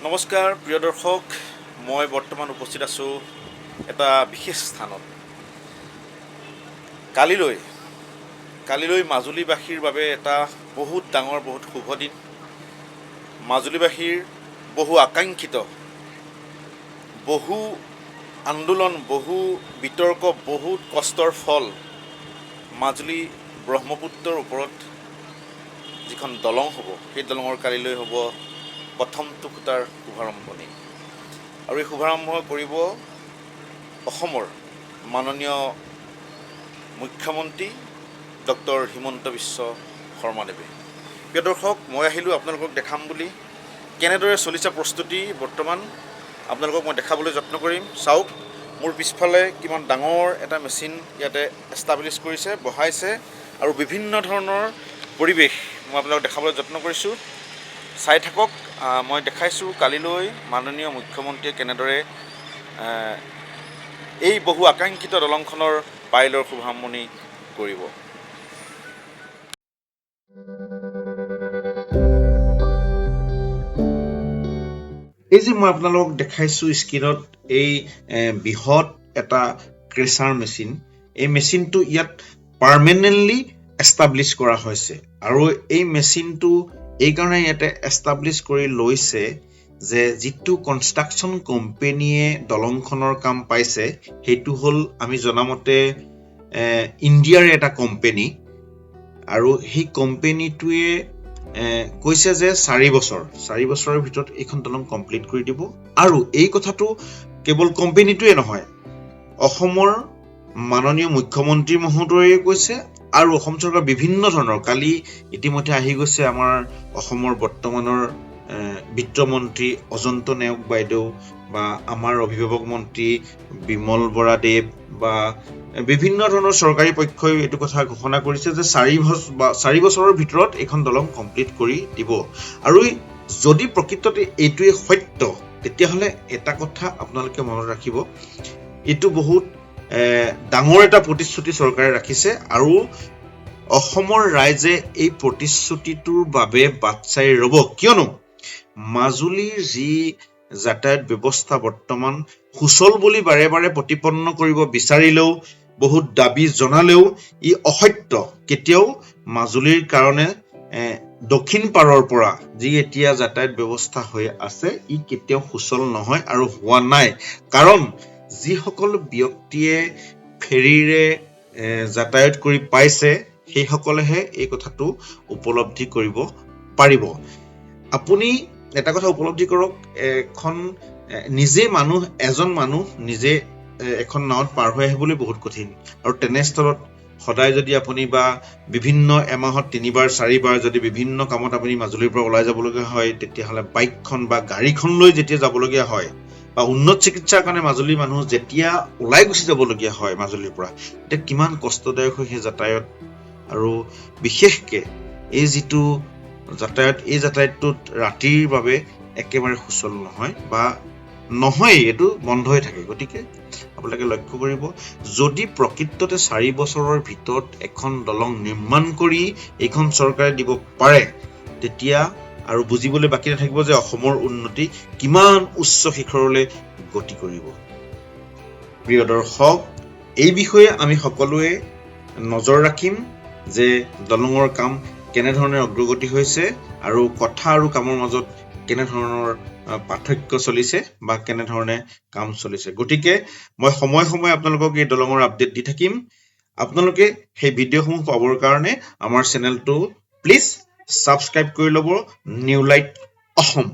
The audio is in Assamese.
নমস্কাৰ প্ৰিয় দৰ্শক, মই বৰ্তমান উপস্থিত আছোঁ এটা বিশেষ স্থানত। কালিলৈ মাজুলীবাসীৰ বাবে এটা বহুত ডাঙৰ, বহুত শুভ দিন। মাজুলীবাসীৰ বহু আকাংক্ষিত, বহু আন্দোলন, বহু বিতৰ্ক, বহুত কষ্টৰ ফল মাজুলী ব্ৰহ্মপুত্ৰৰ ওপৰত যিখন দলং হ'ব, সেই দলঙৰ কালিলৈ হ'ব প্ৰথমটো খুঁটাৰ শুভাৰম্ভণি। আৰু এই শুভাৰম্ভ কৰিব অসমৰ মাননীয় মুখ্যমন্ত্ৰী ডক্টৰ হিমন্ত বিশ্ব শৰ্মাদেৱে। প্ৰিয় দৰ্শক, মই আহিলোঁ আপোনালোকক দেখাম বুলি। কেনেদৰে চলিছে প্ৰস্তুতি বৰ্তমান আপোনালোকক মই দেখাবলৈ যত্ন কৰিম। চাওক, মোৰ পিছফালে কিমান ডাঙৰ এটা মেচিন ইয়াতে এষ্টাব্লিছ কৰিছে, বহাইছে, আৰু বিভিন্ন ধৰণৰ পৰিৱেশ মই আপোনালোকক দেখাবলৈ যত্ন কৰিছোঁ। চাই থাকক। মই দেখাইছোঁ কালিলৈ মাননীয় মুখ্যমন্ত্ৰীয়ে কেনেদৰে এই বহু আকাংক্ষিত দলংখনৰ পাইলৰ শুভাৰম্ভণি কৰিব। এই যে মই আপোনালোকক দেখাইছোঁ স্ক্ৰীণত, এই বৃহৎ এটা ক্ৰেচাৰ মেচিন, এই মেচিনটো ইয়াত পাৰ্মানেণ্টলি এষ্টাব্লিছ কৰা হৈছে। আৰু এই মেচিনটো এইকাৰণে ইয়াতে এষ্টাব্লিছ কৰি লৈছে যে যিটো কনষ্ট্ৰাকশ্যন কোম্পেনীয়ে দলংখনৰ কাম পাইছে, সেইটো হ'ল আমি জনামতে ইণ্ডিয়াৰ এটা কোম্পেনী। আৰু সেই কোম্পেনীটোৱে কৈছে যে 4 বছৰৰ ভিতৰত এইখন দলং কমপ্লিট কৰি দিব। আৰু এই কথাটো কেৱল কোম্পেনীটোৱে নহয়, অসমৰ মাননীয় মুখ্যমন্ত্ৰী মহোদয়ে কৈছে, আৰু অসম চৰকাৰ বিভিন্ন ধৰণৰ, কালি ইতিমধ্যে আহি গৈছে আমাৰ অসমৰ বৰ্তমানৰ বিত্তমন্ত্ৰী অজন্ত নেওগ বাইদেউ, বা আমাৰ অভিভাৱক মন্ত্ৰী বিমল বৰাদেৱ, বা বিভিন্ন ধৰণৰ চৰকাৰী পক্ষই এইটো কথা ঘোষণা কৰিছে যে 4 বছৰৰ ভিতৰত এইখন দলং কমপ্লিট কৰি দিব। আৰু যদি প্ৰকৃততে এইটোৱে সত্য, তেতিয়াহ'লে এটা কথা আপোনালোকে মনত ৰাখিব, এইটো বহুত ডাঙৰ এটা প্ৰতিশ্ৰুতি চৰকাৰে ৰাখিছে। আৰু অসমৰ ৰাইজে এই প্ৰতিশ্ৰুতিটোৰ বাবে বাট চাই ৰ'ব, কিয়নো মাজুলীৰ যি যাতায়াত ব্যৱস্থা বৰ্তমান সুচল বুলি বাৰে বাৰে প্ৰতিপন্ন কৰিব বিচাৰিলেও, বহুত দাবী জনালেও ই অসত্য। কেতিয়াও মাজুলীৰ কাৰণে দক্ষিণ পাৰৰ পৰা যি এতিয়া যাতায়াত ব্যৱস্থা হৈ আছে, ই কেতিয়াও সুচল নহয় আৰু হোৱা নাই। কাৰণ যিসকল ব্যক্তিয়ে ফেৰীৰে যাতায়াত কৰি পাইছে, সেইসকলেহে এই কথাটো উপলব্ধি কৰিব পাৰিব। আপুনি এটা কথা উপলব্ধি কৰক, এজন মানুহ নিজে এখন নাৱত পাৰ হৈ আহিবলৈ বহুত কঠিন। আৰু তেনেস্থলত সদায় যদি আপুনি বা বিভিন্ন এমাহত 3বাৰ 4বাৰ যদি বিভিন্ন কামত আপুনি মাজুলীৰ পৰা ওলাই যাবলগীয়া হয়, তেতিয়াহ'লে বাইকখন বা গাড়ীখন লৈ যেতিয়া যাবলগীয়া হয়, বা উন্নত চিকিৎসাৰ কাৰণে মাজুলীৰ মানুহ যেতিয়া ওলাই গুচি যাবলগীয়া হয় মাজুলীৰ পৰা, তেতিয়া কিমান কষ্টদায়ক হয় সেই যাতায়াত। আৰু বিশেষকে এই যিটো যাতায়াত, এই যাতায়াতটোত ৰাতিৰ বাবে একেবাৰে সুচল নহয়, বা নহয়, এইটো বন্ধ হৈ থাকে। গতিকে আপোনালোকে লক্ষ্য কৰিব, যদি প্ৰকৃততে 4 বছৰৰ ভিতৰত এখন দলং নিৰ্মাণ কৰি এইখন চৰকাৰে দিব পাৰে, তেতিয়া আৰু বুজিবলৈ বাকী নাথাকিব যে অসমৰ উন্নতি কিমান উচ্চ শিখৰলৈ গতি কৰিব। প্ৰিয় দৰ্শক, এই বিষয়ে আমি সকলোৱে নজৰ ৰাখিম যে দলঙৰ কাম কেনেধৰণে অগ্ৰগতি হৈছে, আৰু কথা আৰু কামৰ মাজত কেনেধৰণৰ পাৰ্থক্য চলিছে, বা কেনেধৰণে কাম চলিছে। গতিকে মই সময়ে সময়ে আপোনালোকক এই দলঙৰ আপডেট দি থাকিম। আপোনালোকে সেই ভিডিঅ'সমূহ পাবৰ কাৰণে আমাৰ চেনেলটো প্লিজ ছাবস্ক্ৰাইব কৰি ল'ব, নিউ লাইট অসম।